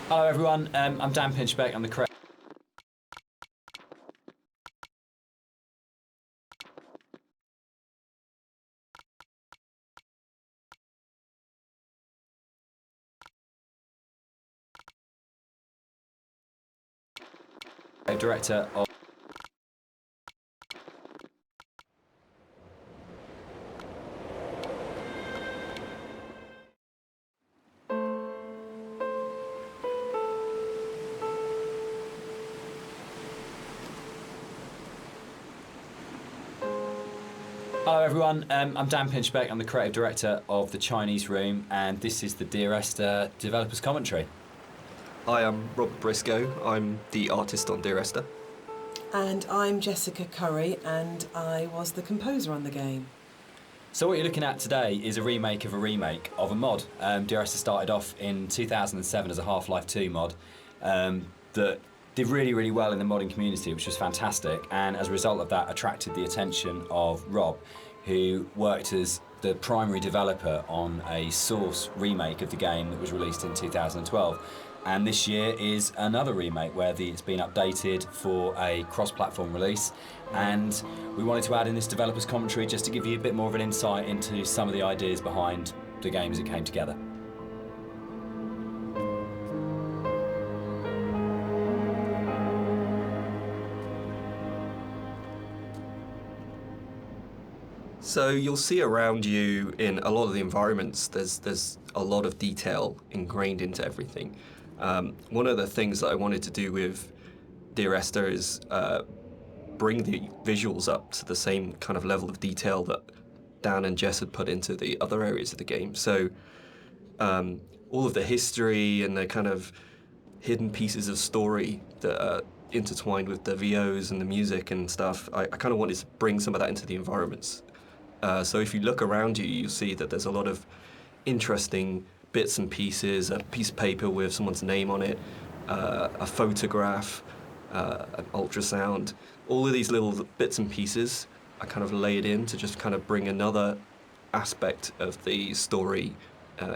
Hello everyone, I'm Dan Pinchbeck, I'm the creative director of... Hello everyone, I'm Dan Pinchbeck, I'm the creative director of the Chinese Room, and this is the Dear Esther Developers Commentary. Hi, I'm Robert Briscoe. I'm the artist on Dear Esther. And I'm Jessica Curry, and I was the composer on the game. So what you're looking at today is a remake of a mod. Dear Esther started off in 2007 as a Half-Life 2 mod that did really, really well in the modding community, which was fantastic, and as a result of that attracted the attention of Rob, who worked as the primary developer on a Source remake of the game that was released in 2012. And this year is another remake where it's been updated for a cross-platform release, and we wanted to add in this developer's commentary just to give you a bit more of an insight into some of the ideas behind the game as it came together. So you'll see around you in a lot of the environments, there's a lot of detail ingrained into everything. One of the things that I wanted to do with Dear Esther is bring the visuals up to the same kind of level of detail that Dan and Jess had put into the other areas of the game. So all of the history and the kind of hidden pieces of story that are intertwined with the VOs and the music and stuff, I kind of wanted to bring some of that into the environments. So if you look around you, you'll see that there's a lot of interesting bits and pieces, a piece of paper with someone's name on it, a photograph, an ultrasound. All of these little bits and pieces are kind of laid in to just kind of bring another aspect of the story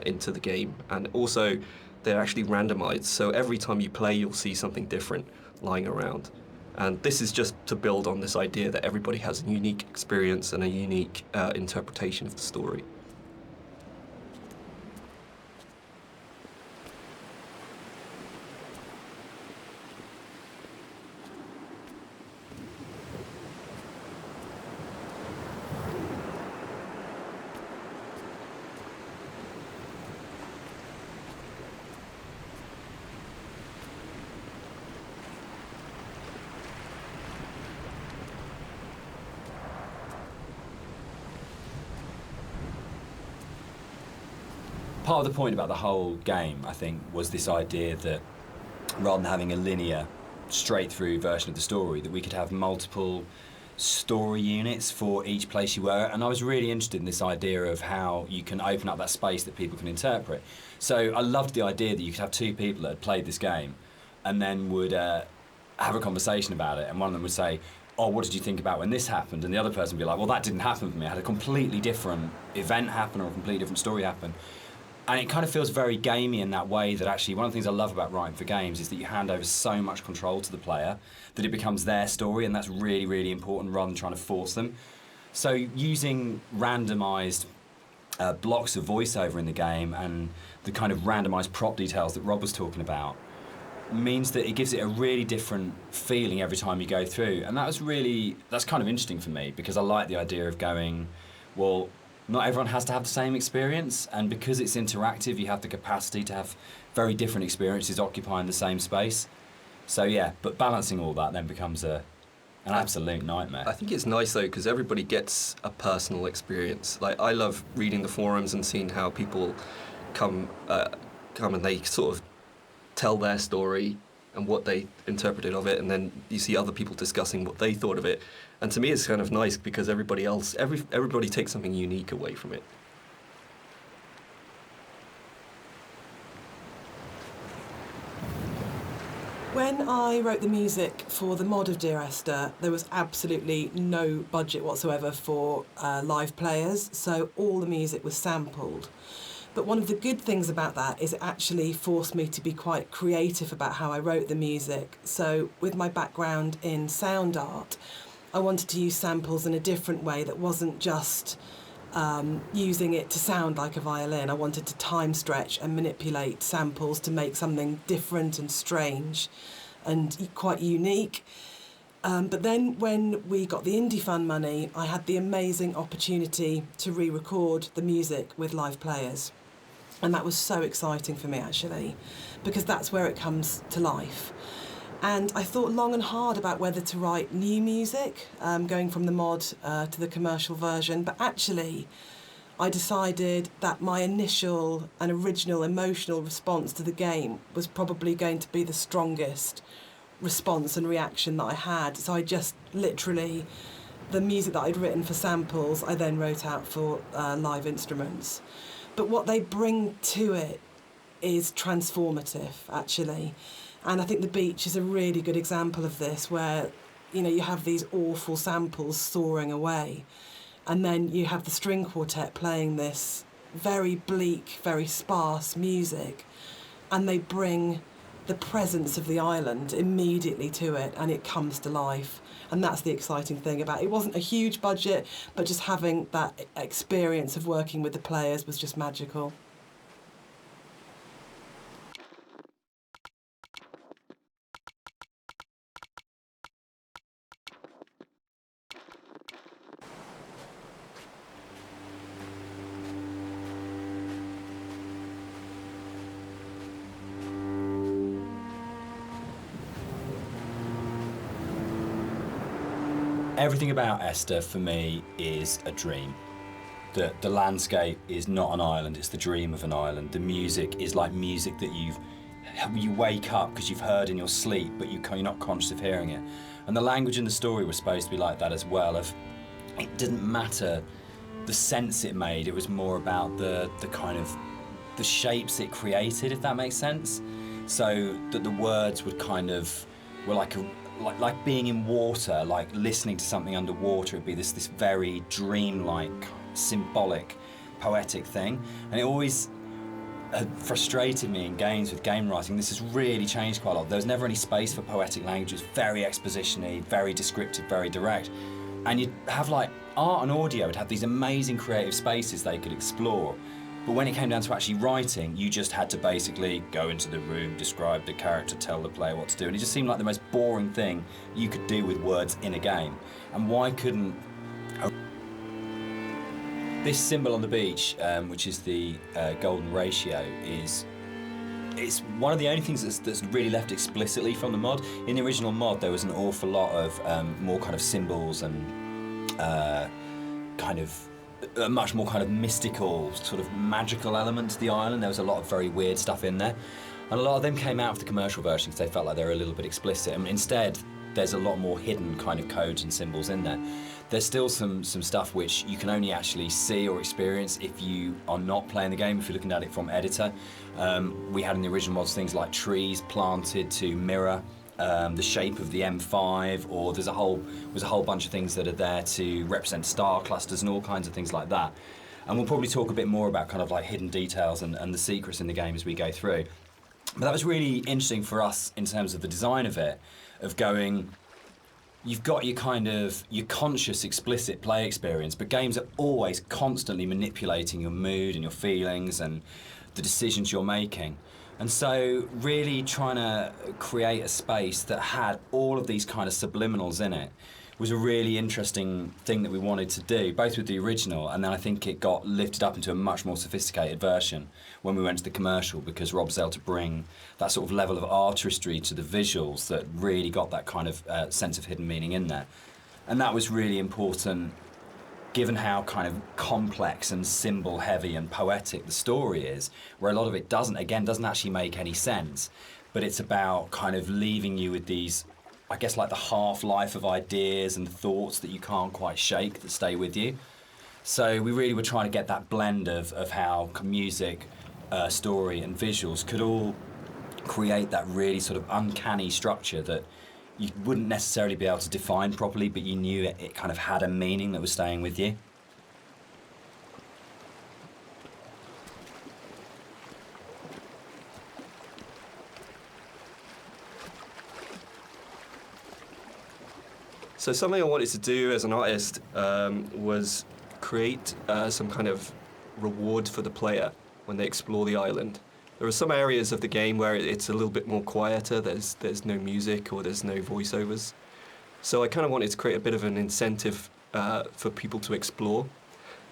into the game. And also, they're actually randomized, so every time you play, you'll see something different lying around. And this is just to build on this idea that everybody has a unique experience and a unique interpretation of the story. Part of the point about the whole game, I think, was this idea that rather than having a linear, straight-through version of the story, that we could have multiple story units for each place you were. And I was really interested in this idea of how you can open up that space that people can interpret. So I loved the idea that you could have two people that had played this game and then would have a conversation about it, and one of them would say, oh, what did you think about when this happened? And the other person would be like, well, that didn't happen for me. I had a completely different event happen or a completely different story happen. And it kind of feels very gamey in that way, that actually one of the things I love about writing for games is that you hand over so much control to the player that it becomes their story, and that's really, really important rather than trying to force them. So using randomised blocks of voiceover in the game and the kind of randomised prop details that Rob was talking about means that it gives it a really different feeling every time you go through. And that's kind of interesting for me, because I like the idea of going, well, not everyone has to have the same experience, and because it's interactive, you have the capacity to have very different experiences occupying the same space. So yeah, but balancing all that then becomes an absolute nightmare. I think it's nice though, because everybody gets a personal experience. Like, I love reading the forums and seeing how people come and they sort of tell their story and what they interpreted of it, and then you see other people discussing what they thought of it. And to me, it's kind of nice because everybody takes something unique away from it. When I wrote the music for the mod of Dear Esther, there was absolutely no budget whatsoever for live players, so all the music was sampled. But one of the good things about that is it actually forced me to be quite creative about how I wrote the music. So with my background in sound art, I wanted to use samples in a different way that wasn't just using it to sound like a violin. I wanted to time stretch and manipulate samples to make something different and strange and quite unique. But then when we got the Indie Fund money, I had the amazing opportunity to re-record the music with live players. And that was so exciting for me, actually, because that's where it comes to life. And I thought long and hard about whether to write new music, going from the mod to the commercial version. But actually, I decided that my initial and original emotional response to the game was probably going to be the strongest response and reaction that I had. So I just literally, the music that I'd written for samples, I then wrote out for live instruments. But what they bring to it is transformative, actually. And I think The Beach is a really good example of this, where, you know, you have these awful samples soaring away, and then you have the string quartet playing this very bleak, very sparse music, and they bring the presence of the island immediately to it, and it comes to life. And that's the exciting thing about it. It wasn't a huge budget, but just having that experience of working with the players was just magical. Everything about Esther for me is a dream. The landscape is not an island, it's the dream of an island. The music is like music that you wake up because you've heard in your sleep, but you're not conscious of hearing it. And the language in the story was supposed to be like that as well. It didn't matter the sense it made, it was more about the kind of the shapes it created, if that makes sense. So that the words would kind of were like being in water, like listening to something underwater. It'd be this very dreamlike, symbolic, poetic thing. And it always had frustrated me in games with game writing. This has really changed quite a lot. There was never any space for poetic language. It was very exposition-y, very descriptive, very direct. And you'd have like art and audio would have these amazing creative spaces they could explore. But when it came down to actually writing, you just had to basically go into the room, describe the character, tell the player what to do. And it just seemed like the most boring thing you could do with words in a game. And why couldn't... This symbol on the beach, which is the golden ratio, it's one of the only things that's really left explicitly from the mod. In the original mod, there was an awful lot of more kind of symbols and kind of a much more kind of mystical, sort of magical element to the island. There was a lot of very weird stuff in there. And a lot of them came out of the commercial version because they felt like they were a little bit explicit. And instead, there's a lot more hidden kind of codes and symbols in there. There's still some stuff which you can only actually see or experience if you are not playing the game, if you're looking at it from editor. We had in the original mods things like trees planted to mirror the shape of the M5, or there's a whole bunch of things that are there to represent star clusters and all kinds of things like that. And we'll probably talk a bit more about kind of like hidden details and the secrets in the game as we go through. But that was really interesting for us in terms of the design of it, of going, you've got your kind of your conscious, explicit play experience, but games are always constantly manipulating your mood and your feelings and the decisions you're making. And so really trying to create a space that had all of these kind of subliminals in it was a really interesting thing that we wanted to do, both with the original, and then I think it got lifted up into a much more sophisticated version when we went to the commercial, because Rob was able to bring that sort of level of artistry to the visuals that really got that kind of sense of hidden meaning in there. And that was really important, given how kind of complex and symbol heavy and poetic the story is, where a lot of it doesn't actually make any sense, but it's about kind of leaving you with these, I guess, like the half-life of ideas and thoughts that you can't quite shake, that stay with you. So we really were trying to get that blend of how music, story and visuals could all create that really sort of uncanny structure that you wouldn't necessarily be able to define properly, but you knew it kind of had a meaning that was staying with you. So something I wanted to do as an artist was create some kind of reward for the player when they explore the island. There are some areas of the game where it's a little bit more quieter, there's no music or there's no voiceovers. So I kind of wanted to create a bit of an incentive for people to explore.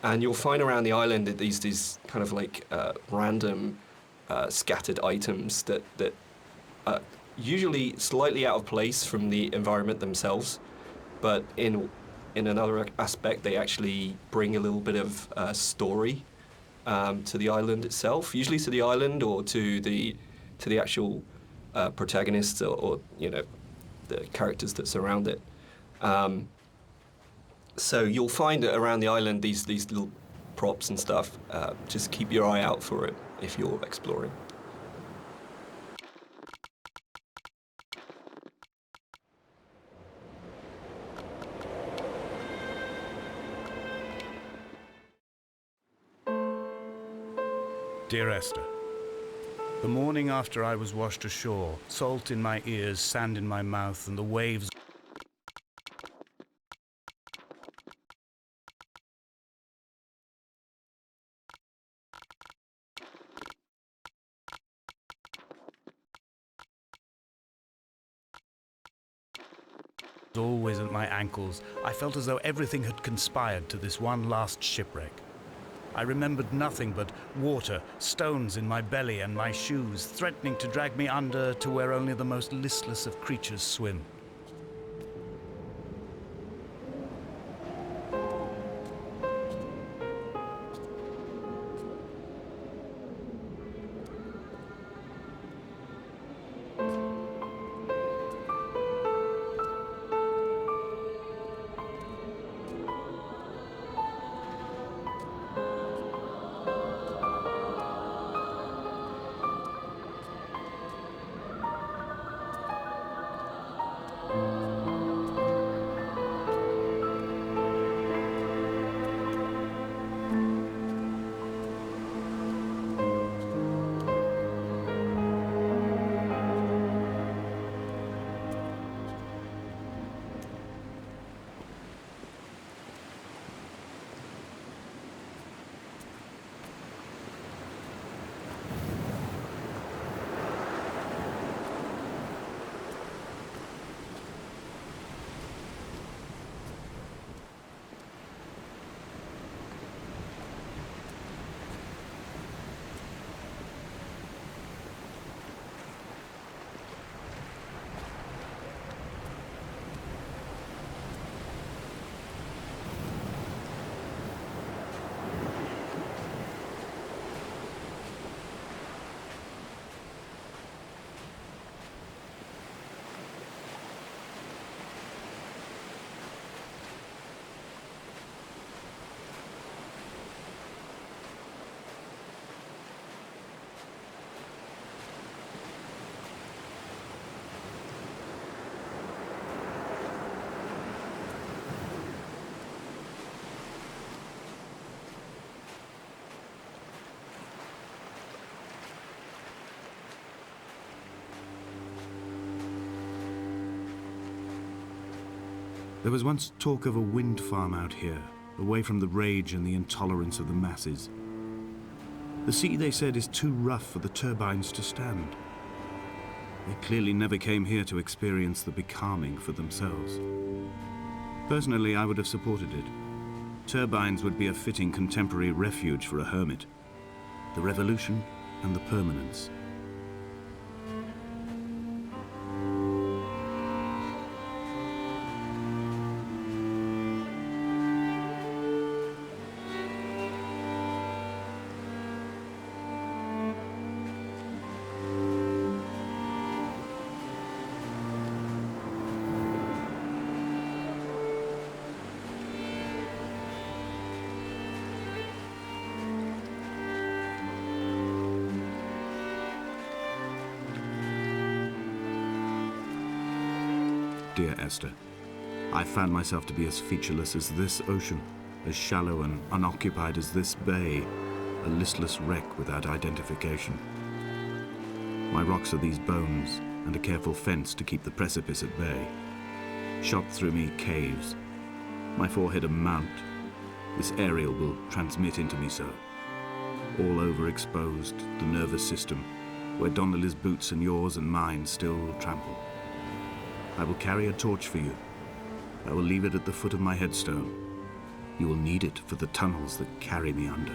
And you'll find around the island that these kind of like random scattered items that are usually slightly out of place from the environment themselves, but in another aspect they actually bring a little bit of story to the island itself, usually to the island or to the actual protagonists or you know the characters that surround it. So you'll find that around the island these little props and stuff. Just keep your eye out for it if you're exploring. Dear Esther, the morning after I was washed ashore, salt in my ears, sand in my mouth, and the waves always at my ankles, I felt as though everything had conspired to this one last shipwreck. I remembered nothing but water, stones in my belly and my shoes, threatening to drag me under to where only the most listless of creatures swim. There was once talk of a wind farm out here, away from the rage and the intolerance of the masses. The sea, they said, is too rough for the turbines to stand. They clearly never came here to experience the becalming for themselves. Personally, I would have supported it. Turbines would be a fitting contemporary refuge for a hermit. The revolution and the permanence. Dear Esther, I found myself to be as featureless as this ocean, as shallow and unoccupied as this bay, a listless wreck without identification. My rocks are these bones, and a careful fence to keep the precipice at bay. shot through me caves. My forehead a mount. This aerial will transmit into me so. All overexposed, the nervous system, where Donnelly's boots and yours and mine still trample. I will carry a torch for you. I will leave it at the foot of my headstone. You will need it for the tunnels that carry me under.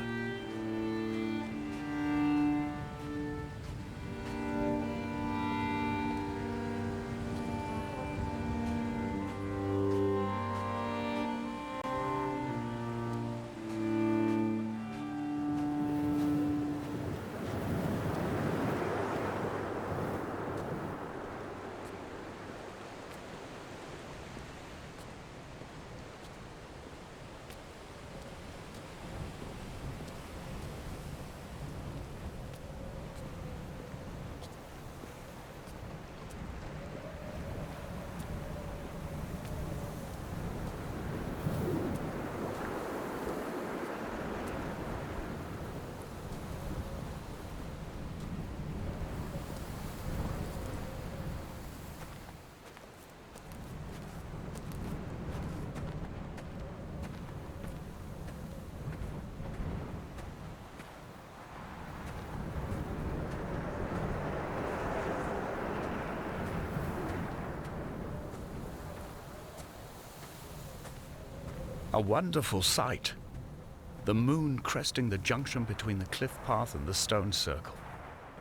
A wonderful sight. The moon cresting the junction between the cliff path and the stone circle.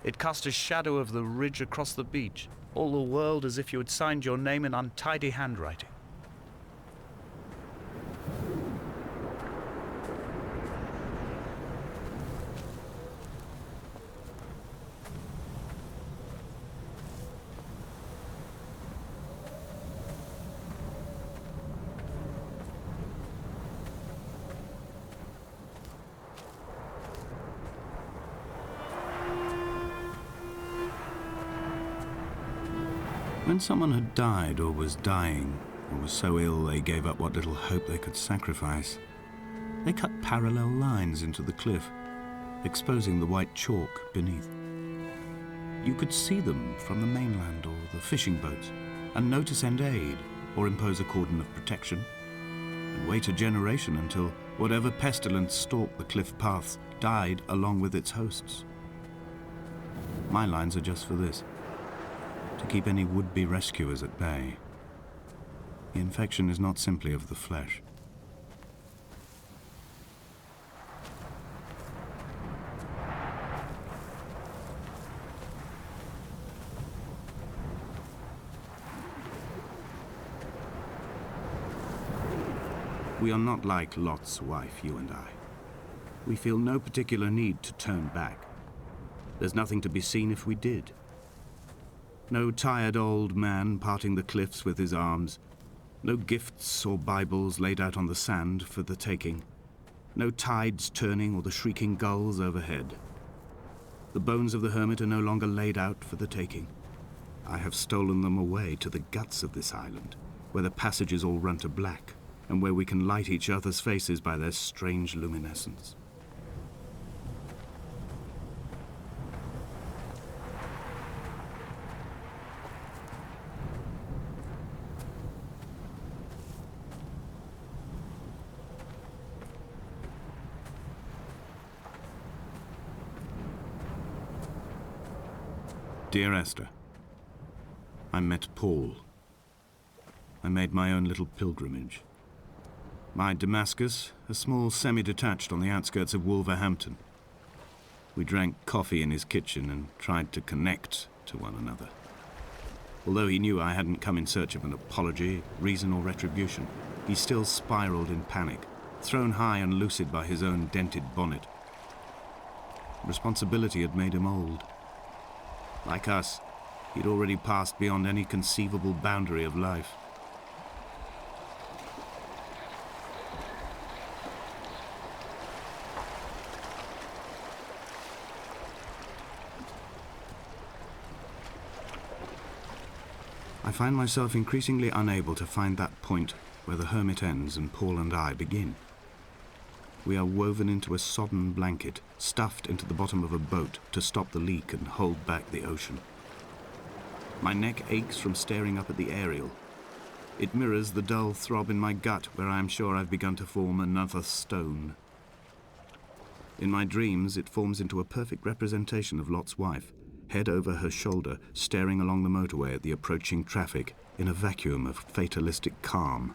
It cast a shadow of the ridge across the beach, all the world as if you had signed your name in untidy handwriting. When someone had died or was dying, or was so ill they gave up what little hope they could sacrifice, they cut parallel lines into the cliff, exposing the white chalk beneath. You could see them from the mainland or the fishing boats, and know to send aid or impose a cordon of protection, and wait a generation until whatever pestilence stalked the cliff paths died along with its hosts. My lines are just for this. To keep any would-be rescuers at bay. The infection is not simply of the flesh. We are not like Lot's wife, you and I. We feel no particular need to turn back. There's nothing to be seen if we did. No tired old man parting the cliffs with his arms. No gifts or Bibles laid out on the sand for the taking. No tides turning or the shrieking gulls overhead. The bones of the hermit are no longer laid out for the taking. I have stolen them away to the guts of this island, where the passages all run to black, and where we can light each other's faces by their strange luminescence. Dear Esther, I met Paul. I made my own little pilgrimage. My Damascus, a small semi-detached on the outskirts of Wolverhampton. We drank coffee in his kitchen and tried to connect to one another. Although he knew I hadn't come in search of an apology, reason or retribution, he still spiraled in panic, thrown high and lucid by his own dented bonnet. Responsibility had made him old. Like us, he'd already passed beyond any conceivable boundary of life. I find myself increasingly unable to find that point where the hermit ends and Paul and I begin. We are woven into a sodden blanket, stuffed into the bottom of a boat to stop the leak and hold back the ocean. My neck aches from staring up at the aerial. It mirrors the dull throb in my gut where I am sure I've begun to form another stone. In my dreams, it forms into a perfect representation of Lot's wife, head over her shoulder, staring along the motorway at the approaching traffic in a vacuum of fatalistic calm.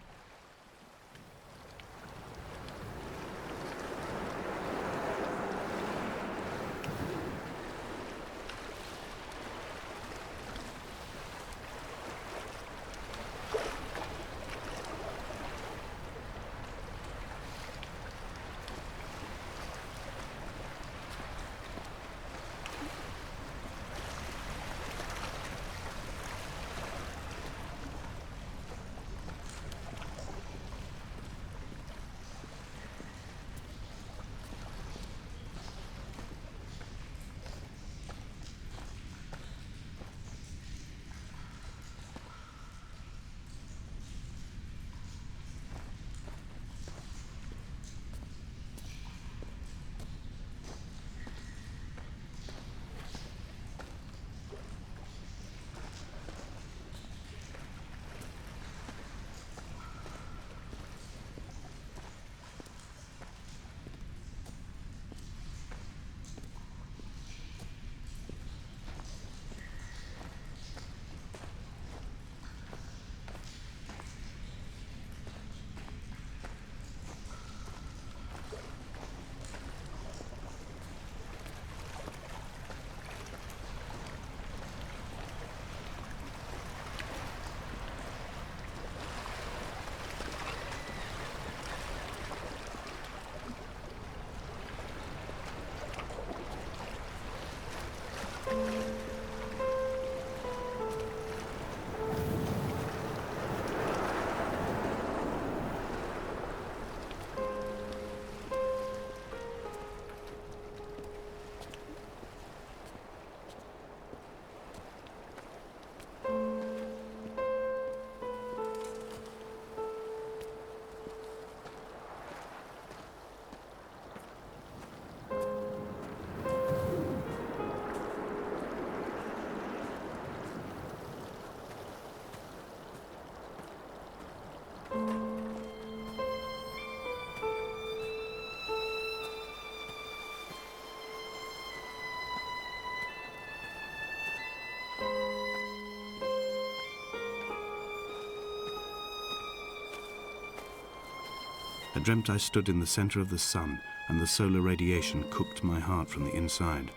I dreamt I stood in the center of the sun, and the solar radiation cooked my heart from the inside.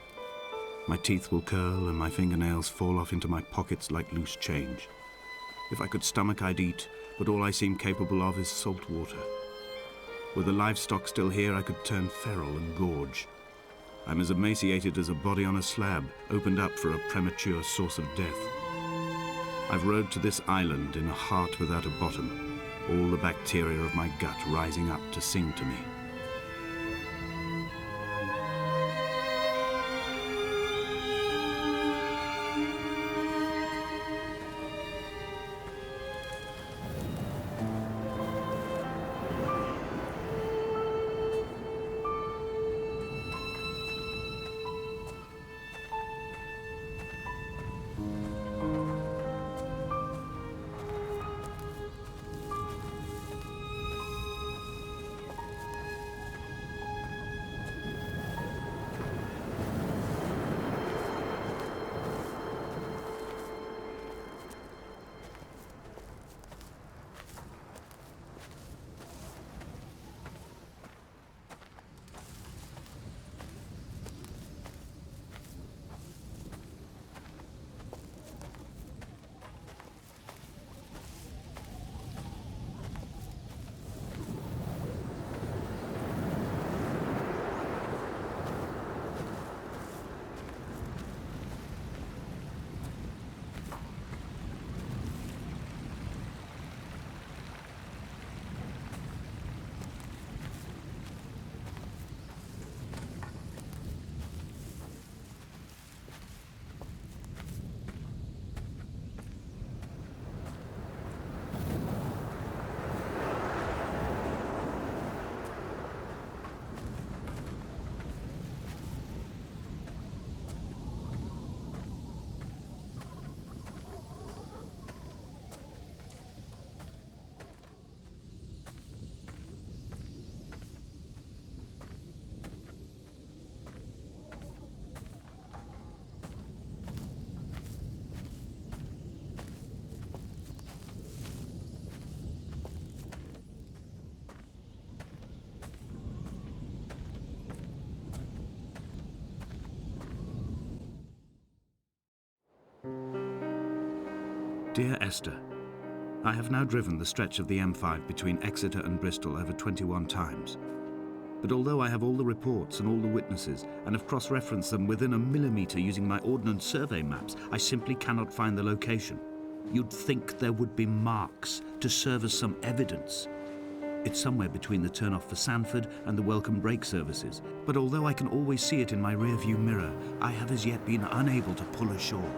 My teeth will curl and my fingernails fall off into my pockets like loose change. If I could stomach, I'd eat, but all I seem capable of is salt water. Were the livestock still here, I could turn feral and gorge. I'm as emaciated as a body on a slab, opened up for a premature source of death. I've rowed to this island in a heart without a bottom, all the bacteria of my gut rising up to sing to me. Dear Esther, I have now driven the stretch of the M5 between Exeter and Bristol over 21 times. But although I have all the reports and all the witnesses and have cross-referenced them within a millimetre using my Ordnance Survey maps, I simply cannot find the location. You'd think there would be marks to serve as some evidence. It's somewhere between the turn-off for Sanford and the welcome brake services, but although I can always see it in my rear-view mirror, I have as yet been unable to pull ashore.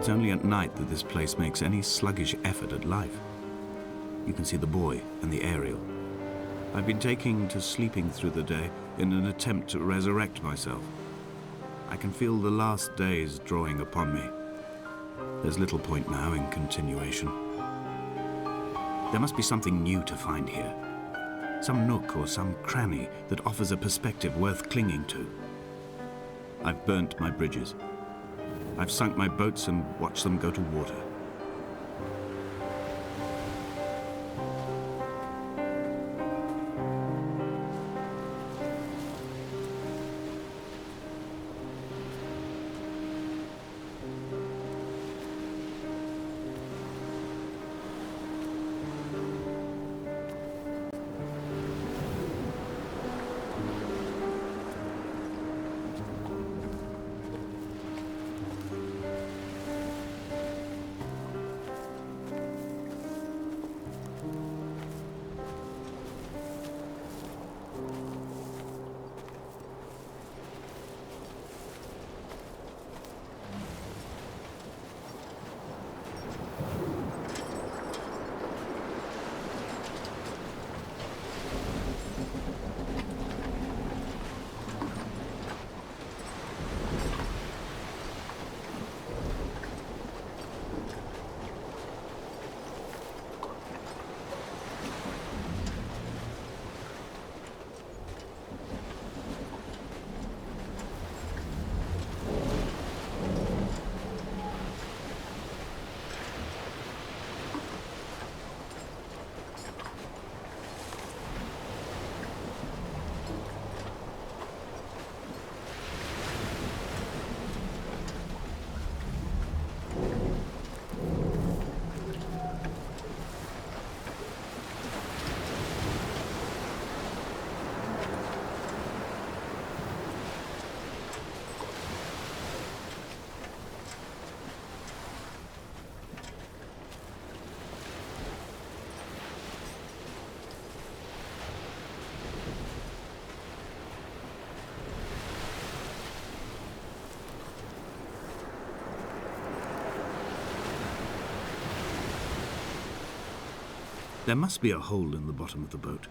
It's only at night that this place makes any sluggish effort at life. You can see the buoy and the aerial. I've been taking to sleeping through the day in an attempt to resurrect myself. I can feel the last days drawing upon me. There's little point now in continuation. There must be something new to find here. Some nook or some cranny that offers a perspective worth clinging to. I've burnt my bridges. I've sunk my boats and watched them go to water. There must be a hole in the bottom of the boat.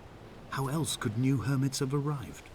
How else could new hermits have arrived?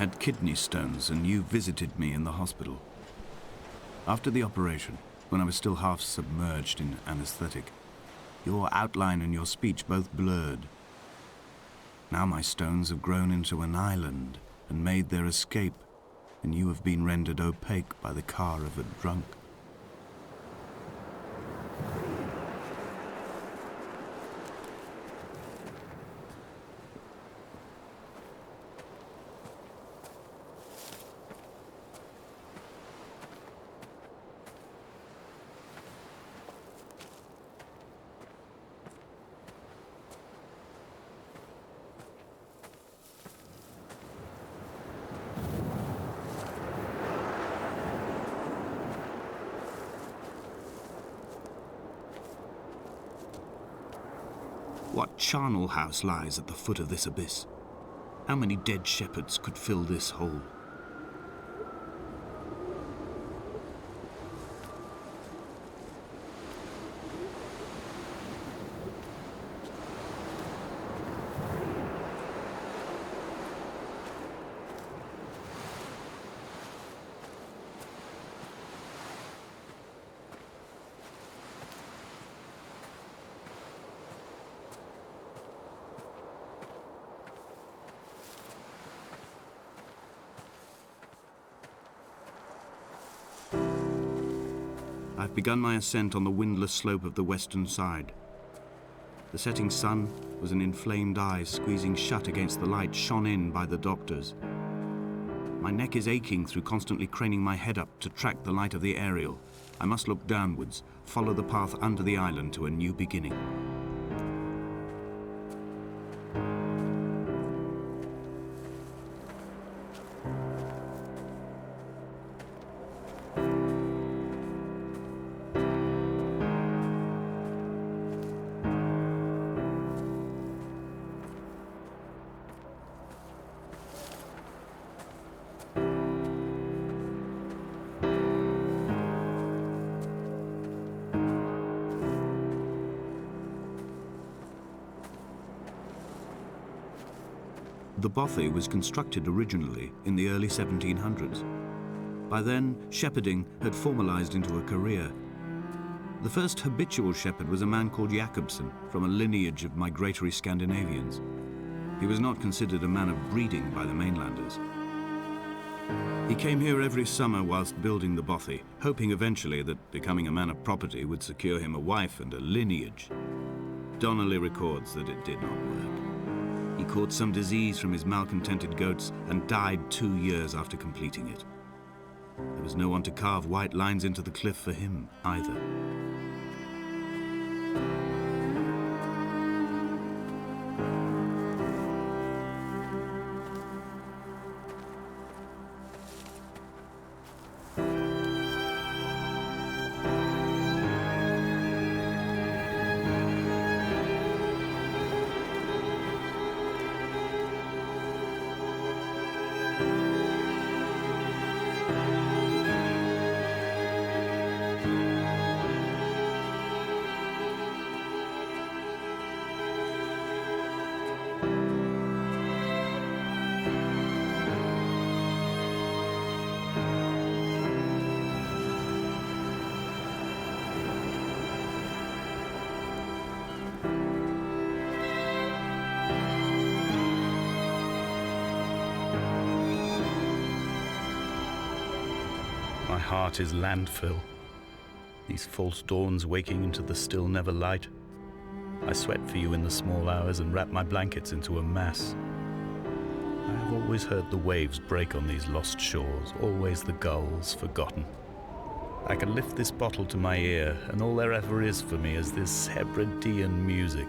had kidney stones, and you visited me in the hospital. After the operation, when I was still half submerged in anesthetic, your outline and your speech both blurred. Now my stones have grown into an island and made their escape, and you have been rendered opaque by the car of a drunk. What charnel house lies at the foot of this abyss? How many dead shepherds could fill this hole? I've begun my ascent on the windless slope of the western side. The setting sun was an inflamed eye squeezing shut against the light shone in by the doctors. My neck is aching through constantly craning my head up to track the light of the aerial. I must look downwards, follow the path under the island to a new beginning. The bothy was constructed originally in the early 1700s. By then, shepherding had formalized into a career. The first habitual shepherd was a man called Jakobsen, from a lineage of migratory Scandinavians. He was not considered a man of breeding by the mainlanders. He came here every summer whilst building the bothy, hoping eventually that becoming a man of property would secure him a wife and a lineage. Donnelly records that it did not work. He caught some disease from his malcontented goats and died 2 years after completing it. There was no one to carve white lines into the cliff for him either. My heart is landfill. These false dawns waking into the still never light. I sweat for you in the small hours and wrap my blankets into a mass. I have always heard the waves break on these lost shores, always the gulls forgotten. I can lift this bottle to my ear, and all there ever is for me is this Hebridean music.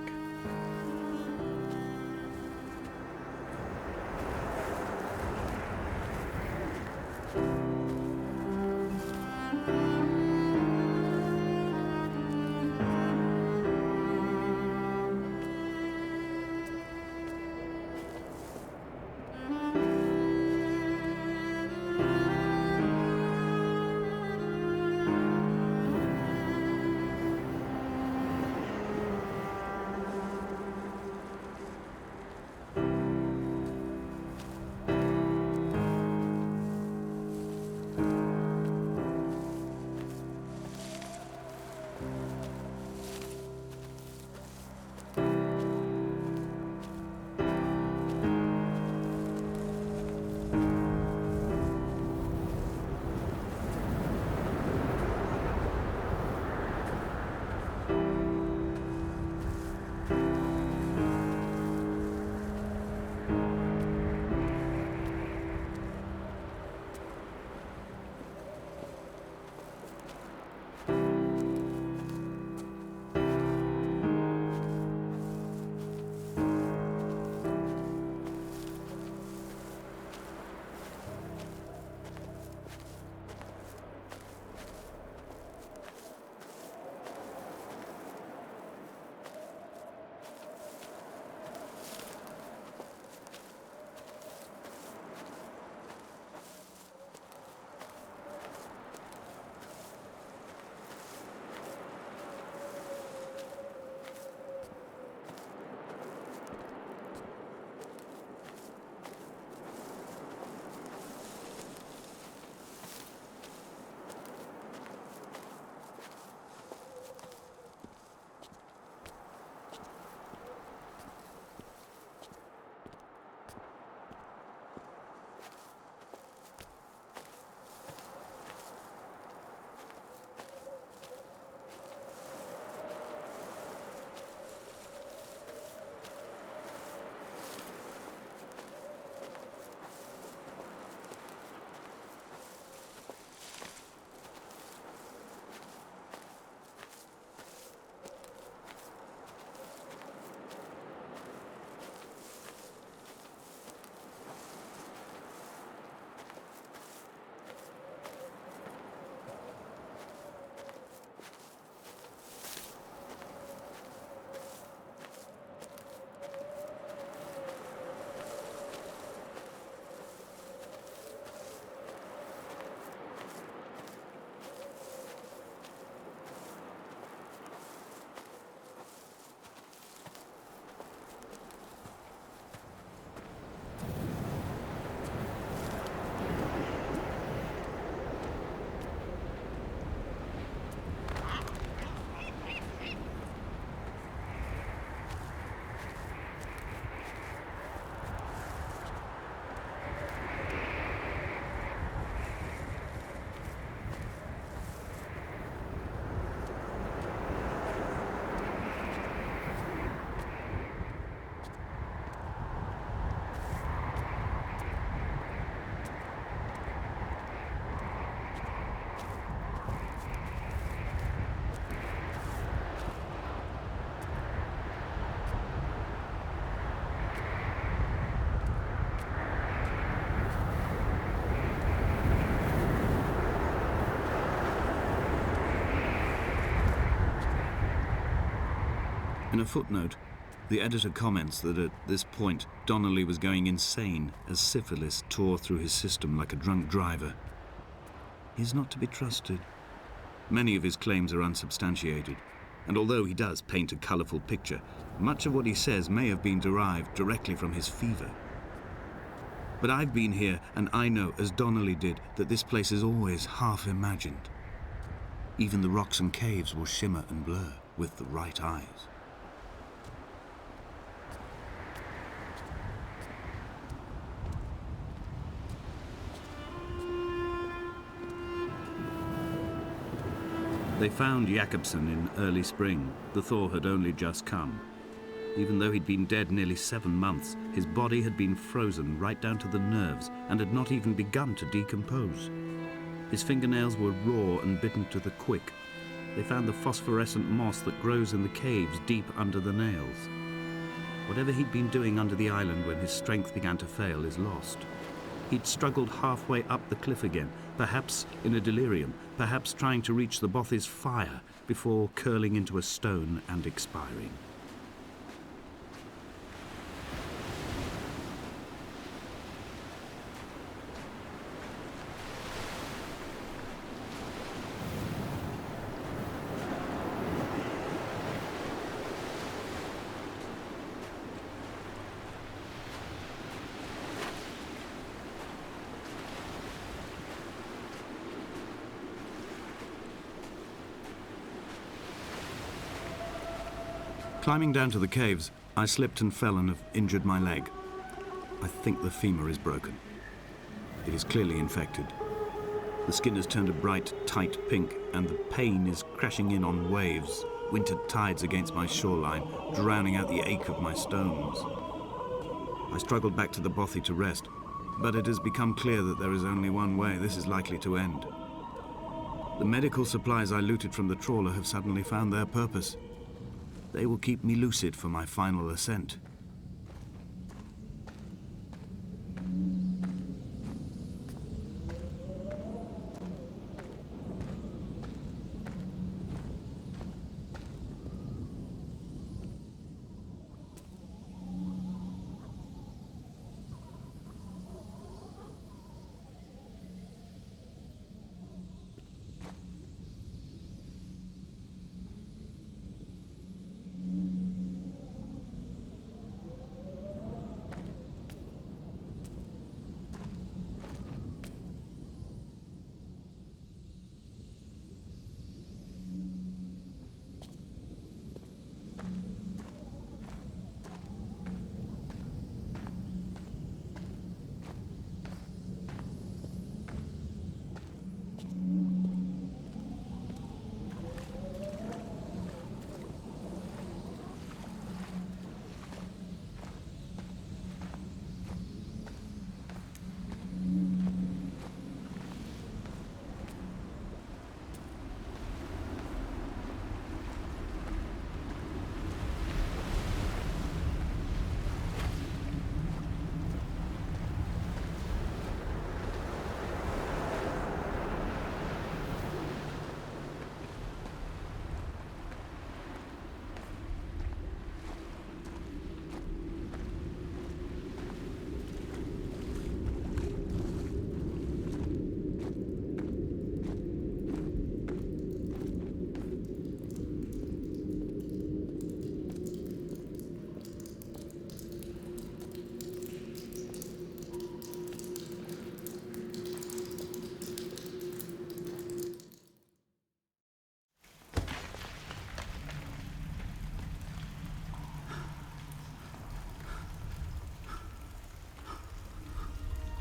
In a footnote, the editor comments that at this point, Donnelly was going insane as syphilis tore through his system like a drunk driver. He's not to be trusted. Many of his claims are unsubstantiated, and although he does paint a colourful picture, much of what he says may have been derived directly from his fever. But I've been here, and I know, as Donnelly did, that this place is always half imagined. Even the rocks and caves will shimmer and blur with the right eyes. They found Jakobsen in early spring. The thaw had only just come. Even though he'd been dead nearly 7 months, his body had been frozen right down to the nerves and had not even begun to decompose. His fingernails were raw and bitten to the quick. They found the phosphorescent moss that grows in the caves deep under the nails. Whatever he'd been doing under the island when his strength began to fail is lost. He'd struggled halfway up the cliff again, perhaps in a delirium, perhaps trying to reach the Bothy's fire before curling into a stone and expiring. Climbing down to the caves, I slipped and fell and have injured my leg. I think the femur is broken. It is clearly infected. The skin has turned a bright, tight pink, and the pain is crashing in on waves, winter tides against my shoreline, drowning out the ache of my stones. I struggled back to the Bothy to rest, but it has become clear that there is only one way this is likely to end. The medical supplies I looted from the trawler have suddenly found their purpose. They will keep me lucid for my final ascent.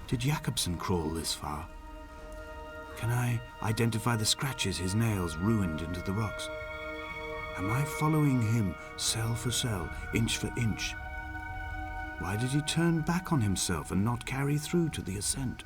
Did Jakobsen crawl this far? Can I identify the scratches his nails ruined into the rocks? Am I following him cell for cell, inch for inch? Why did he turn back on himself and not carry through to the ascent?